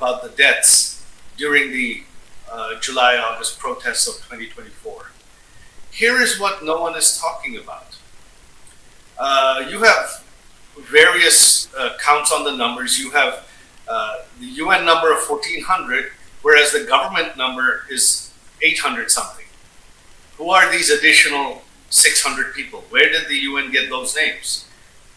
about the deaths during the July-August protests of 2024. Here is what no one is talking about. You have various counts on the numbers. You have the UN number of 1,400, whereas the government number is 800 something. Who are these additional 600 people? Where did the UN get those names?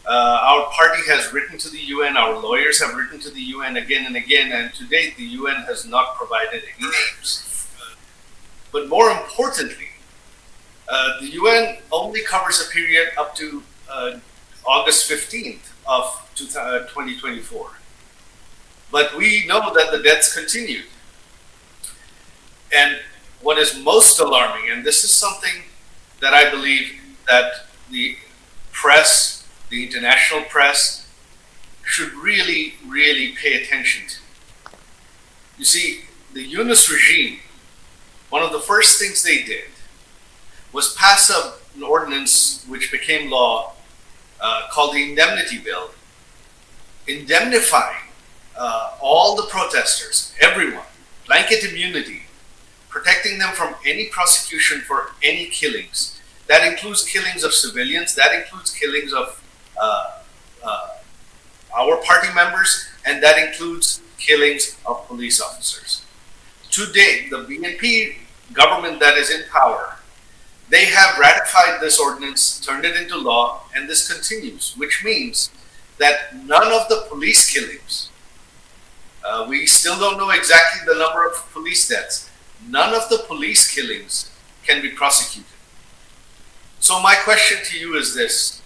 Our party has written to the UN, our lawyers have written to the UN again and again, and to date the UN has not provided any names. But more importantly, the UN only covers a period up to August 15th of 2024. But we know that the deaths continued. And what is most alarming, and this is something that I believe that the press, the international press, should really, really pay attention to. You see, the Yunus regime, one of the first things they did was pass an ordinance which became law called the Indemnity Bill, indemnifying all the protesters, everyone, blanket immunity, protecting them from any prosecution for any killings. That includes killings of civilians, that includes killings of our party members, and that includes killings of police officers. To date, the BNP government that is in power, they have ratified this ordinance, turned it into law, and this continues, which means that none of the police killings, we still don't know exactly the number of police deaths, none of the police killings can be prosecuted. So my question to you is this: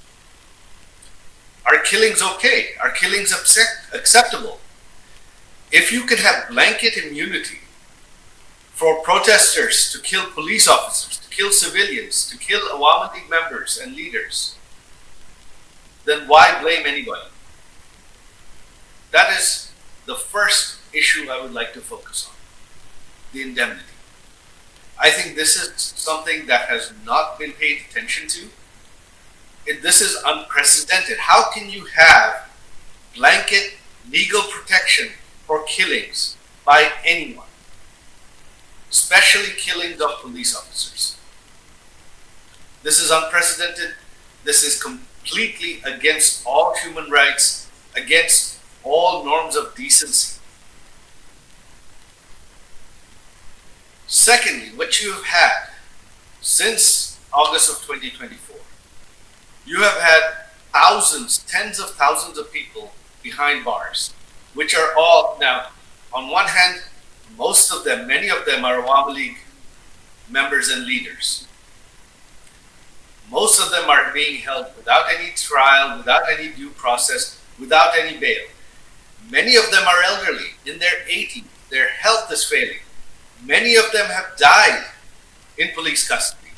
are killings okay? Are killings acceptable? If you can have blanket immunity for protesters to kill police officers, to kill civilians, to kill Awami League members and leaders, then why blame anybody? That is the first issue I would like to focus on, the indemnity. I think this is something that has not been paid attention to. This is unprecedented. How can you have blanket legal protection for killings by anyone, especially killings of police officers? This is unprecedented. This is completely against all human rights, against all norms of decency. Secondly, what you have had since August of 2024, you have had thousands, tens of thousands of people behind bars, which are all now, on one hand, most of them, many of them are Awami League members and leaders. Most of them are being held without any trial, without any due process, without any bail. Many of them are elderly, in their 80s. Their health is failing. Many of them have died in police custody.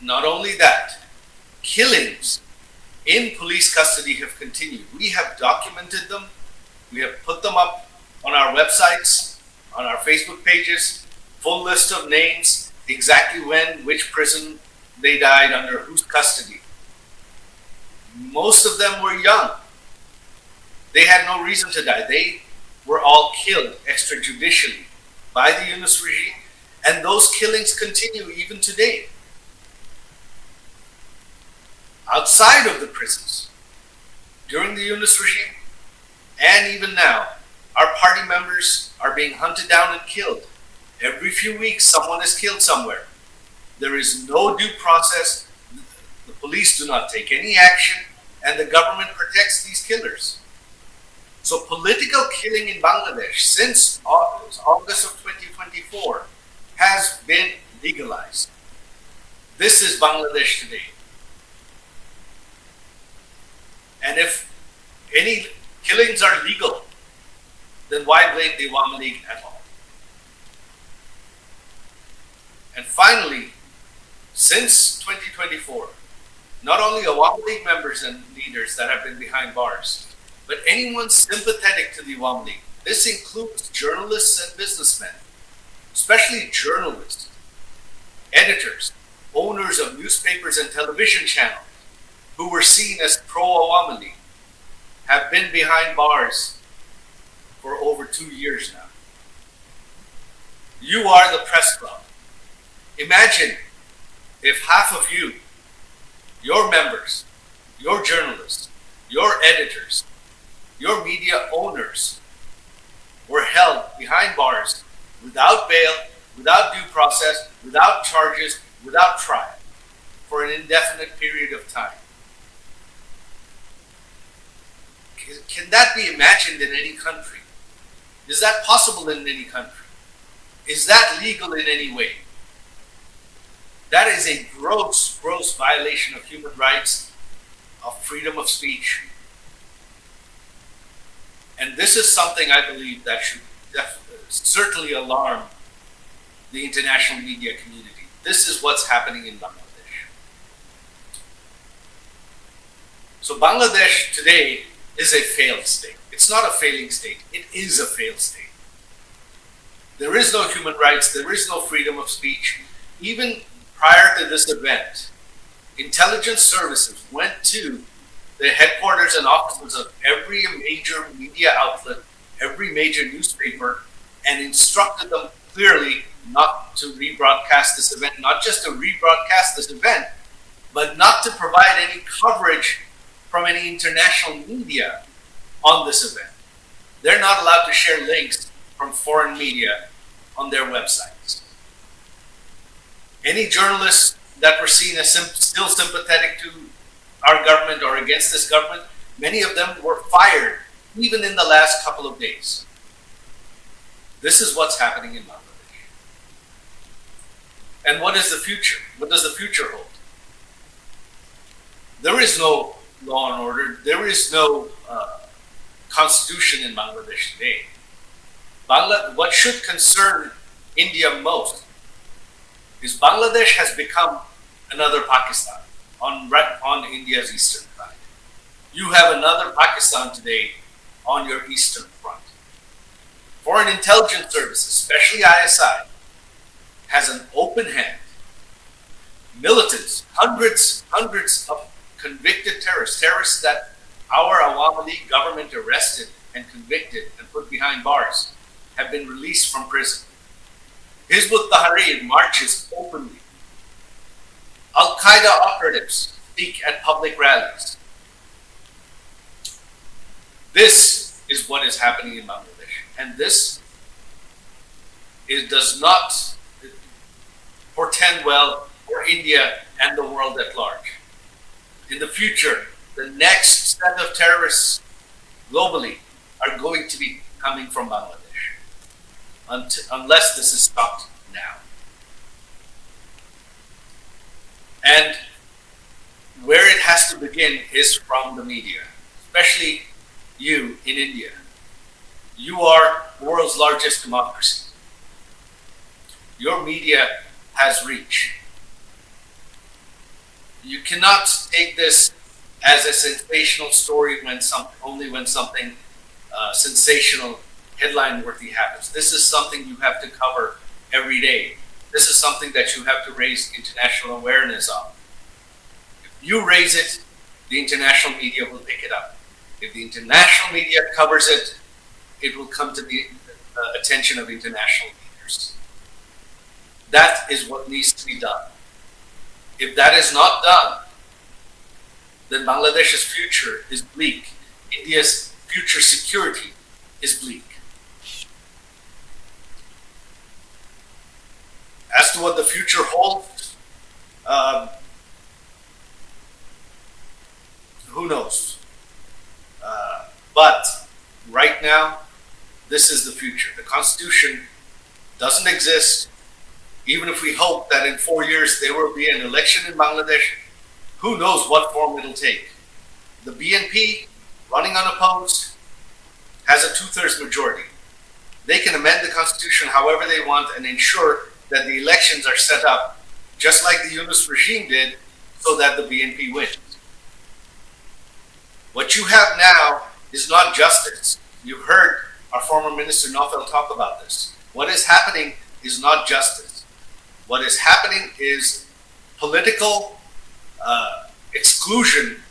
Not only that, killings in police custody have continued. We have documented them. We have put them up on our websites, on our Facebook pages, full list of names, exactly when, which prison they died, under whose custody. Most of them were young. They had no reason to die. They were all killed extrajudicially by the Yunus regime, and those killings continue even today. Outside of the prisons, during the Yunus regime, and even now, our party members are being hunted down and killed. Every few weeks, someone is killed somewhere. There is no due process. The police do not take any action, and the government protects these killers. So political killing in Bangladesh since August of 2024 has been legalized. This is Bangladesh today. And if any killings are legal, then why blame the Awami League at all? And finally, since 2024, not only Awami League members and leaders that have been behind bars, but anyone sympathetic to the Awami League. This includes journalists and businessmen, especially journalists, editors, owners of newspapers and television channels who were seen as pro-Awami League. have been behind bars for over 2 years now. You are the press club. Imagine if half of you, your members, your journalists, your editors, your media owners were held behind bars without bail, without due process, without charges, without trial for an indefinite period of time. Can that be imagined in any country? Is that possible in any country? Is that legal in any way? That is a gross, gross violation of human rights, of freedom of speech. And this is something I believe that should certainly alarm the international media community. This is what's happening in Bangladesh. So Bangladesh today is a failed state. It's not a failing state. It is a failed state. There is no human rights. There is no freedom of speech. Even prior to this event, intelligence services went to the headquarters and offices of every major media outlet, every major newspaper, and instructed them clearly not to rebroadcast this event, not just to rebroadcast this event, but not to provide any coverage from any international media on this event. They're not allowed to share links from foreign media on their websites. Any journalists that were seen as still sympathetic to our government or against this government, many of them were fired even in the last couple of days. This is what's happening in Bangladesh. And what is the future? What does the future hold? There is no law and order. There is no constitution in Bangladesh today. What should concern India most is Bangladesh has become another Pakistan on India's eastern side. You have another Pakistan today on your eastern front. Foreign intelligence services, especially ISI, has an open hand. Militants, hundreds of convicted terrorists that our Awami League government arrested and convicted and put behind bars, have been released from prison. Hizb ut-Tahrir marches openly. Al-Qaeda operatives speak at public rallies. This is what is happening in Bangladesh. And this does not portend well for India and the world at large. In the future, the next set of terrorists globally are going to be coming from Bangladesh, unless this is stopped now. And where it has to begin is from the media, especially you in India. You are the world's largest democracy. Your media has reach. You cannot take this as a sensational story only when something sensational, headline-worthy happens. This is something you have to cover every day. This is something that you have to raise international awareness of. If you raise it, the international media will pick it up. If the international media covers it, it will come to the attention of international leaders. That is what needs to be done. If that is not done, then Bangladesh's future is bleak. India's future security is bleak. As to what the future holds, who knows? But right now, this is the future. The Constitution doesn't exist. Even if we hope that in 4 years there will be an election in Bangladesh, who knows what form it'll take. The BNP, running unopposed, has a 2/3 majority. They can amend the Constitution however they want and ensure that the elections are set up just like the Yunus regime did so that the BNP wins. What you have now is not justice. You heard our former Minister Naufel talk about this. What is happening is not justice. What is happening is political exclusion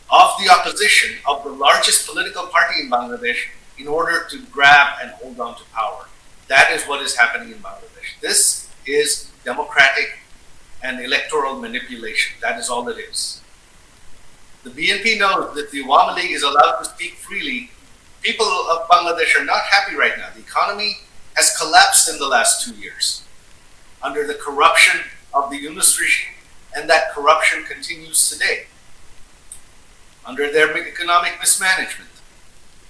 of the opposition of the largest political party in Bangladesh in order to grab and hold on to power. That is what is happening in Bangladesh. This is democratic and electoral manipulation. That is all it is. The BNP knows that the Awami League is allowed to speak freely. People of Bangladesh are not happy right now. The economy has collapsed in the last 2 years under the corruption of the Yunus regime, and that corruption continues today under their economic mismanagement,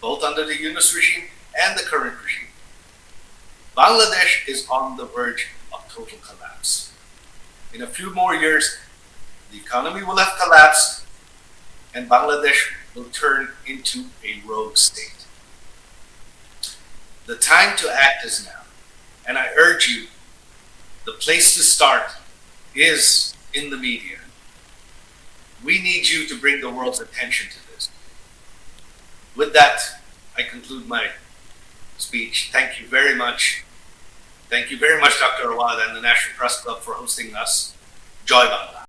both under the Yunus regime and the current regime. Bangladesh is on the verge of total collapse. In a few more years, the economy will have collapsed and Bangladesh will turn into a rogue state. The time to act is now, and I urge you, the place to start is in the media. We need you to bring the world's attention to this. With that, I conclude my speech. Thank you very much. Thank you very much, Dr. Awad and the National Press Club for hosting us. Joy Bangla.